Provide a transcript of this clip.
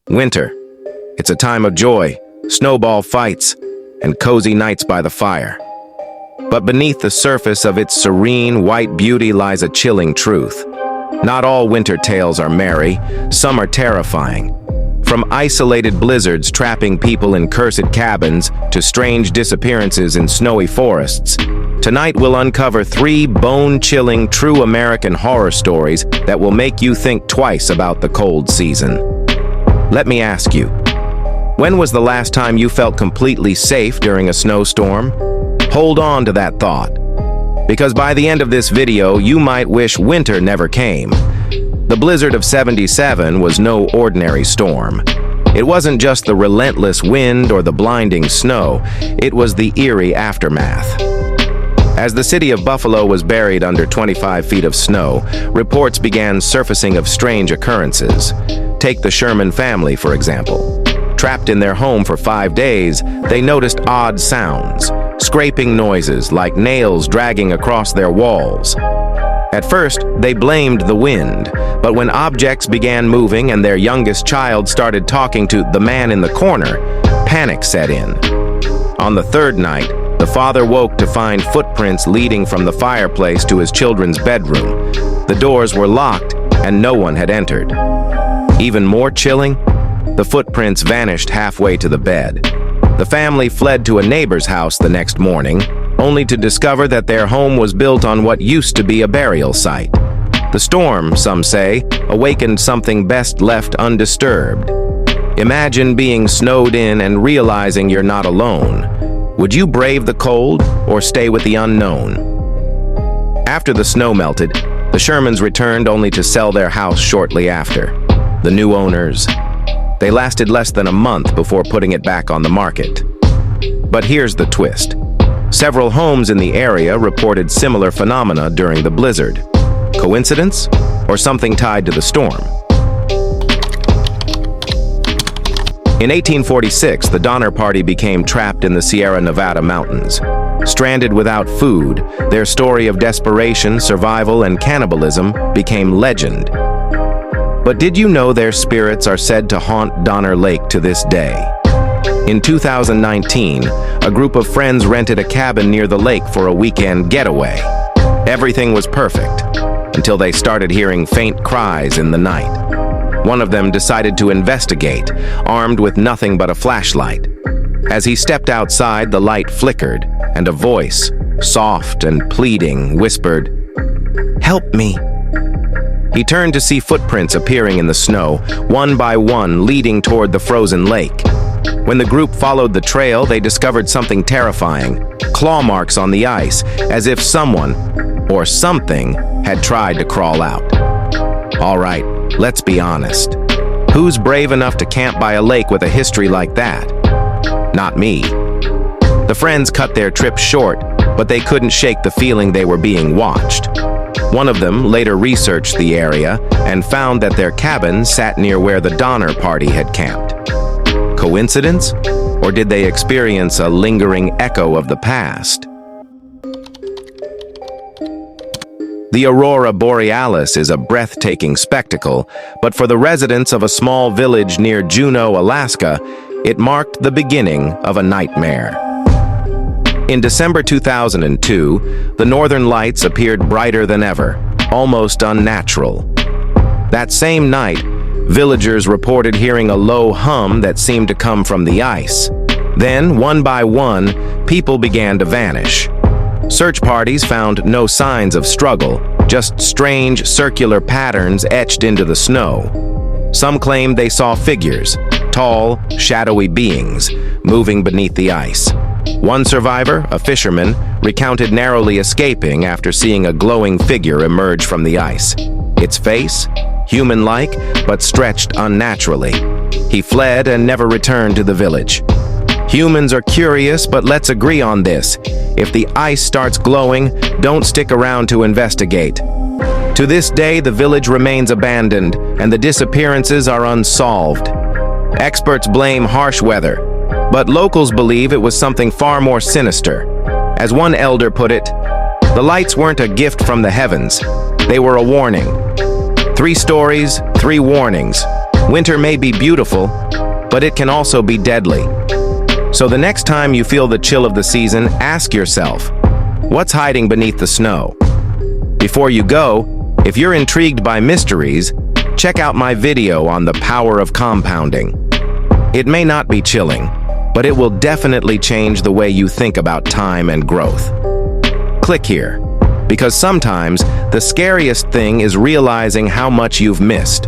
Winter. It's a time of joy, snowball fights, and cozy nights by the fire. But beneath the surface of its serene, white beauty lies a chilling truth. Not all winter tales are merry, some are terrifying. From isolated blizzards trapping people in cursed cabins to strange disappearances in snowy forests, tonight we'll uncover 3 bone-chilling true American horror stories that will make you think twice about the cold season. Let me ask you, when was the last time you felt completely safe during a snowstorm? Hold on to that thought, because by the end of this video, you might wish winter never came. The blizzard of '77 was no ordinary storm. It wasn't just the relentless wind or the blinding snow, it was the eerie aftermath. As the city of Buffalo was buried under 25 feet of snow, reports began surfacing of strange occurrences. Take the Sherman family, for example. Trapped in their home for 5 days, they noticed odd sounds, scraping noises like nails dragging across their walls. At first, they blamed the wind, but when objects began moving and their youngest child started talking to the man in the corner, panic set in. On the 3rd night, the father woke to find footprints leading from the fireplace to his children's bedroom. The doors were locked and no one had entered. Even more chilling, the footprints vanished halfway to the bed. The family fled to a neighbor's house the next morning, only to discover that their home was built on what used to be a burial site. The storm, some say, awakened something best left undisturbed. Imagine being snowed in and realizing you're not alone. Would you brave the cold or stay with the unknown? After the snow melted, the Shermans returned only to sell their house shortly after. The new owners, they lasted less than a month before putting it back on the market. But here's the twist. Several homes in the area reported similar phenomena during the blizzard. Coincidence? Or something tied to the storm? In 1846, the Donner Party became trapped in the Sierra Nevada mountains. Stranded without food, their story of desperation, survival, and cannibalism became legend. But did you know their spirits are said to haunt Donner Lake to this day? In 2019, a group of friends rented a cabin near the lake for a weekend getaway. Everything was perfect, until they started hearing faint cries in the night. One of them decided to investigate, armed with nothing but a flashlight. As he stepped outside, the light flickered, and a voice, soft and pleading, whispered, "Help me." He turned to see footprints appearing in the snow, one by one leading toward the frozen lake. When the group followed the trail, they discovered something terrifying, claw marks on the ice, as if someone, or something, had tried to crawl out. All right, let's be honest. Who's brave enough to camp by a lake with a history like that? Not me. The friends cut their trip short, but they couldn't shake the feeling they were being watched. One of them later researched the area and found that their cabin sat near where the Donner Party had camped. Coincidence? Or did they experience a lingering echo of the past? The aurora borealis is a breathtaking spectacle, but for the residents of a small village near Juneau, Alaska, it marked the beginning of a nightmare. In December 2002, the northern lights appeared brighter than ever, almost unnatural. That same night, villagers reported hearing a low hum that seemed to come from the ice. Then, one by one, people began to vanish. Search parties found no signs of struggle, just strange circular patterns etched into the snow. Some claimed they saw figures, tall, shadowy beings, moving beneath the ice. One survivor, a fisherman, recounted narrowly escaping after seeing a glowing figure emerge from the ice. Its face, human-like, but stretched unnaturally. He fled and never returned to the village. Humans are curious, but let's agree on this. If the ice starts glowing, don't stick around to investigate. To this day, the village remains abandoned, and the disappearances are unsolved. Experts blame harsh weather, but locals believe it was something far more sinister. As one elder put it, the lights weren't a gift from the heavens. They were a warning. 3 stories, 3 warnings. Winter may be beautiful, but it can also be deadly. So the next time you feel the chill of the season, ask yourself, what's hiding beneath the snow? Before you go, if you're intrigued by mysteries, check out my video on the power of compounding. It may not be chilling, but it will definitely change the way you think about time and growth. Click here, because sometimes the scariest thing is realizing how much you've missed.